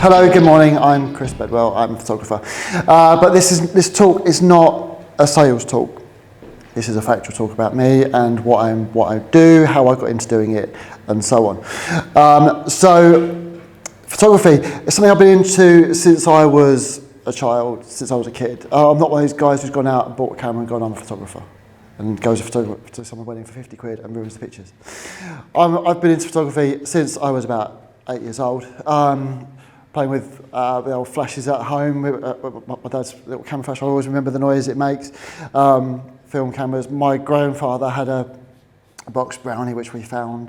Hello, good morning. I'm Chris Bedwell. I'm a photographer. But this talk is not a sales talk. This is a factual talk about me and what I do, how I got into doing it, and so on. So photography is something I've been into since I was a child, since I was a kid. I'm not one of those guys who's gone out and bought a camera and gone, I'm a photographer, and goes to someone's wedding for 50 quid and ruins the pictures. I've been into photography since I was about 8 years old. Playing with the old flashes at home, my dad's little camera flash. I always remember the noise it makes. Film cameras. My grandfather had a box Brownie which we found.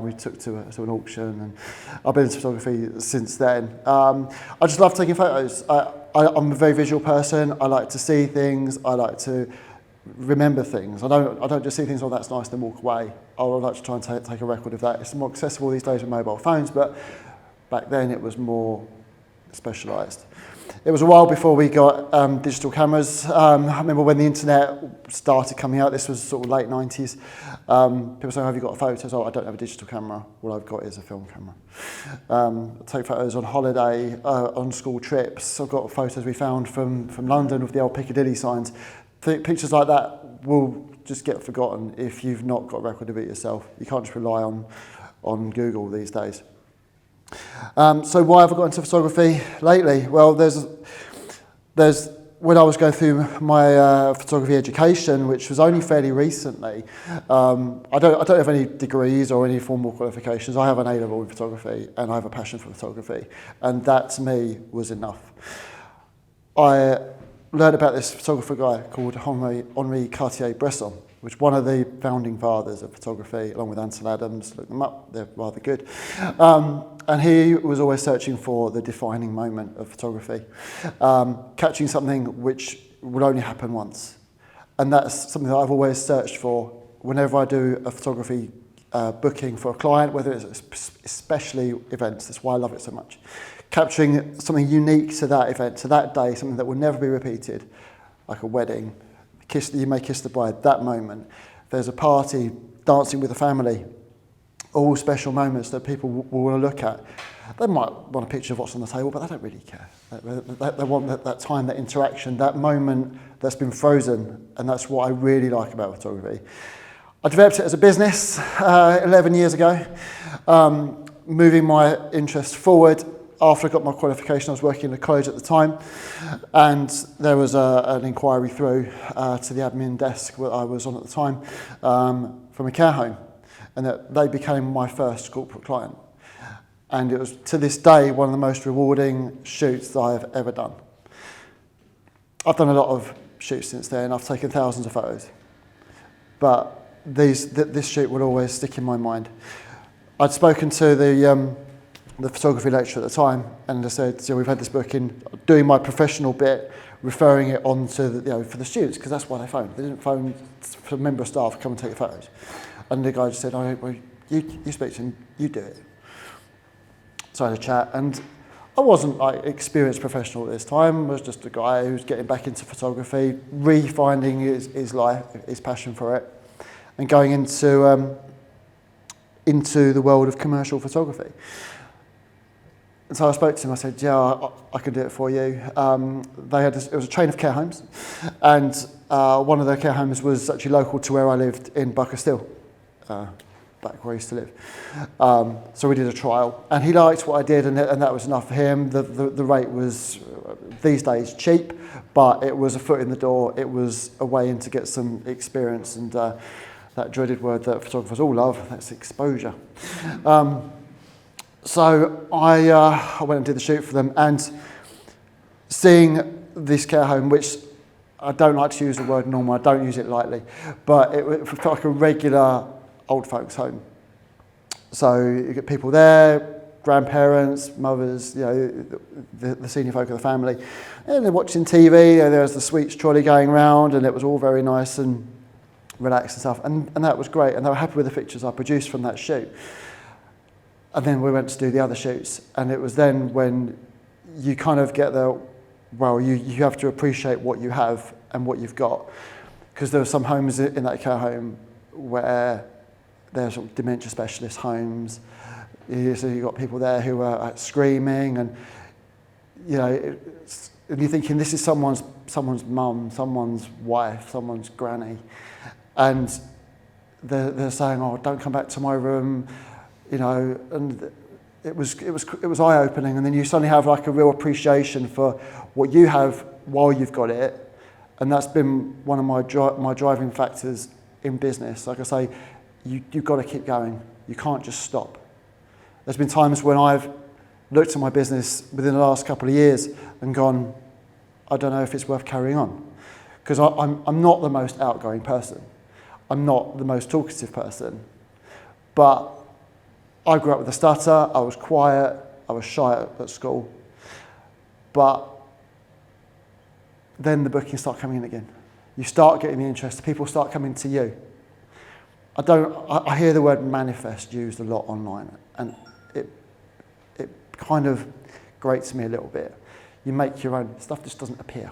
We took to an auction, and I've been into photography since then. I just love taking photos. I'm a very visual person. I like to see things. I like to remember things. I don't just see things, oh that's nice, then walk away. I would like to try and take a record of that. It's more accessible these days with mobile phones, but back then it was more specialised. It was a while before we got digital cameras. I remember when the internet started coming out, this was sort of late 90s. People say, have you got photos? Oh, I don't have a digital camera. All I've got is a film camera. I take photos on holiday, on school trips. I've got photos we found from London with the old Piccadilly signs. Pictures like that will just get forgotten if you've not got a record of it yourself. You can't just rely on Google these days. So why have I got into photography lately? Well, there's when I was going through my photography education, which was only fairly recently. I don't have any degrees or any formal qualifications. I have an A-level in photography, and I have a passion for photography, and that to me was enough. I learned about this photographer guy called Henri Cartier-Bresson, which is one of the founding fathers of photography, along with Ansel Adams. Look them up, they're rather good. And he was always searching for the defining moment of photography, catching something which would only happen once. And that's something that I've always searched for whenever I do a photography booking for a client, whether it's especially events. That's why I love it so much. Capturing something unique to that event, to that day, something that will never be repeated, like a wedding, you may kiss the bride, that moment. There's a party, dancing with the family, all special moments that people will want to look at. They might want a picture of what's on the table, but they don't really care. They want that time, that interaction, that moment that's been frozen, and that's what I really like about photography. I developed it as a business 11 years ago, moving my interest forward. After I got my qualification, I was working in a college at the time, and there was an inquiry through to the admin desk that I was on at the time from a care home, and that they became my first corporate client. And it was, to this day, one of the most rewarding shoots that I have ever done. I've done a lot of shoots since then. I've taken thousands of photos, but this shoot will always stick in my mind. I'd spoken to the photography lecturer at the time, and I said, so we've had this book in, doing my professional bit, referring it on to for the students, because that's why they phoned. They didn't phone for a member of staff to come and take the photos. And the guy just said, oh, well, you speak to him, you do it. So I had a chat, and I wasn't like experienced professional at this time. I was just a guy who was getting back into photography, refinding his life, his passion for it, and going into the world of commercial photography. And so I spoke to him, I said, yeah, I can do it for you. It was a chain of care homes, and one of their care homes was actually local to where I lived in Buckerstill, back where I used to live. So we did a trial, and he liked what I did, and that was enough for him. The rate was, these days, cheap, but it was a foot in the door. It was a way in to get some experience, and that dreaded word that photographers all love, that's exposure. So I went and did the shoot for them, and seeing this care home, which I don't like to use the word normal, I don't use it lightly, but it felt like a regular old folks home. So you get people there, grandparents, mothers, the senior folk of the family, and they're watching TV, there was the sweets trolley going around, and it was all very nice and relaxed and stuff, and that was great, and they were happy with the pictures I produced from that shoot. And then we went to do the other shoots, and it was then when you kind of get the, well, you have to appreciate what you have and what you've got, because there were some homes in that care home where there's sort of dementia specialist homes, so you've got people there who are screaming, and you know, and you're thinking this is someone's mum, someone's wife, someone's granny, and they're saying, "Oh, don't come back to my room," you know, and it was eye-opening. And then you suddenly have like a real appreciation for what you have while you've got it, and that's been one of my driving factors in business. Like I say, you've got to keep going. You can't just stop. There's been times when I've looked at my business within the last couple of years and gone, I don't know if it's worth carrying on, because I'm not the most outgoing person. I'm not the most talkative person, but I grew up with a stutter. I was quiet. I was shy at school, but then the bookings start coming in again. You start getting the interest. People start coming to you. I hear the word manifest used a lot online, and it kind of grates me a little bit. You make your own stuff, just doesn't appear.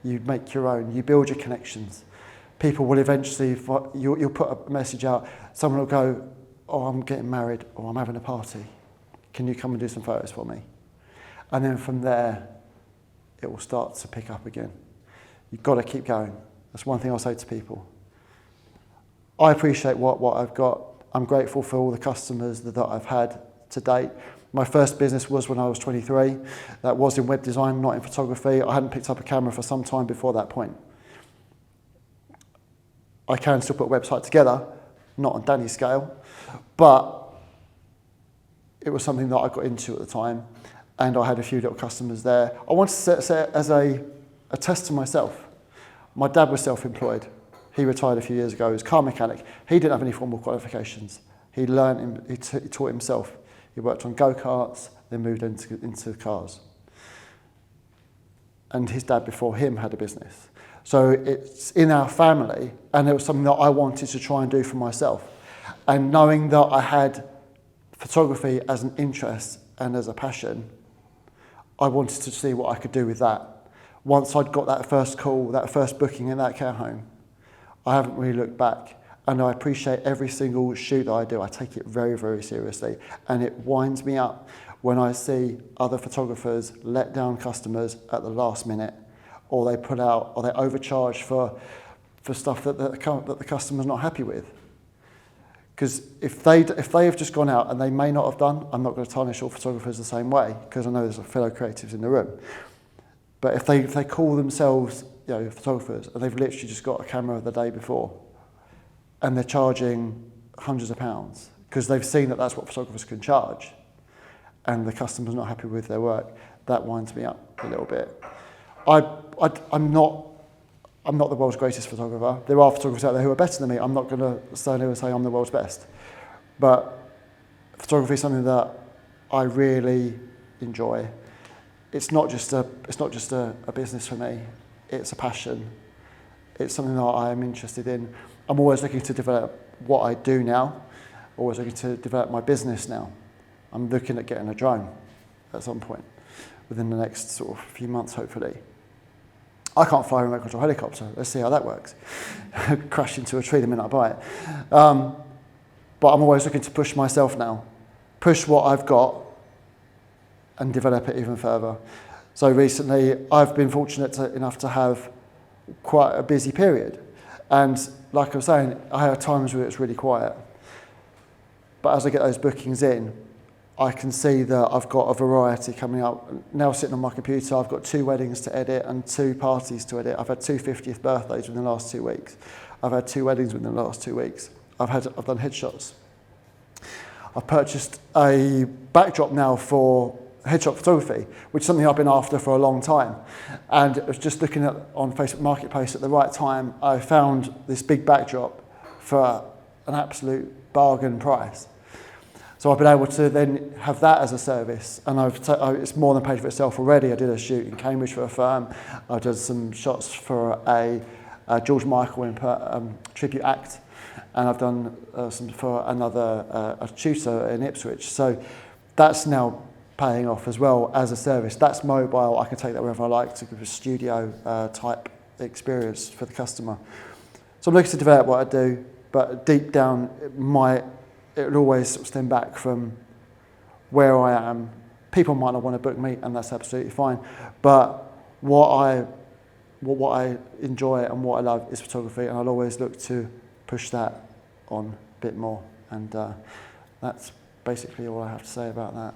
You make your own. You build your connections. People will eventually, you'll put a message out. Someone will go, "Oh, I'm getting married," or "I'm having a party. Can you come and do some photos for me?" And then from there, it will start to pick up again. You've got to keep going. That's one thing I'll say to people. I appreciate what I've got. I'm grateful for all the customers that I've had to date. My first business was when I was 23. That was in web design, not in photography. I hadn't picked up a camera for some time before that point. I can still put a website together, not on Danny's scale, but it was something that I got into at the time, and I had a few little customers there. I wanted to set it as a test to myself. My dad was self-employed. He retired a few years ago. He was a car mechanic. He didn't have any formal qualifications. He taught himself. He worked on go-karts, then moved into cars. And his dad before him had a business. So it's in our family, and it was something that I wanted to try and do for myself. And knowing that I had photography as an interest and as a passion, I wanted to see what I could do with that. Once I'd got that first call, that first booking in that care home, I haven't really looked back. And I appreciate every single shoot that I do. I take it very, very seriously. And it winds me up when I see other photographers let down customers at the last minute, or they put out, or they overcharge for stuff that the customer's not happy with. Because if they have just gone out, and they may not have done, I'm not going to tarnish all photographers the same way, because I know there's fellow creatives in the room. But if they call themselves, you know, photographers, and they've literally just got a camera the day before, and they're charging hundreds of pounds because they've seen that that's what photographers can charge, and the customer's not happy with their work, that winds me up a little bit. I'm not the world's greatest photographer. There are photographers out there who are better than me. I'm not going to stand here and say I'm the world's best. But photography is something that I really enjoy. It's not just a business for me. It's a passion. It's something that I am interested in. I'm always looking to develop what I do now, always looking to develop my business now. I'm looking at getting a drone at some point within the next sort of few months, hopefully. I can't fly a remote control helicopter. Let's see how that works. Crash into a tree the minute I buy it. But I'm always looking to push myself now, push what I've got and develop it even further. So recently, I've been fortunate enough to have quite a busy period. And like I was saying, I have times where it's really quiet. But as I get those bookings in, I can see that I've got a variety coming up. Now sitting on my computer, I've got 2 weddings to edit and 2 parties to edit. I've had 2 50th birthdays within the last 2 weeks. I've had 2 weddings within the last 2 weeks. I've done headshots. I've purchased a backdrop now for headshot photography, which is something I've been after for a long time. And I was just looking on Facebook Marketplace at the right time. I found this big backdrop for an absolute bargain price. So I've been able to then have that as a service, and it's more than paid for itself already. I did a shoot in Cambridge for a firm. I did some shots for a George Michael tribute act, and I've done some for another a tutor in Ipswich. So that's now paying off as well as a service. That's mobile. I can take that wherever I like to give a studio type experience for the customer. So I'm looking to develop what I do, but deep down, it will always sort of stem back from where I am People might not want to book me, and that's absolutely fine. But what I enjoy and what I love is photography, and I'll always look to push that on a bit more. And that's basically all I have to say about that.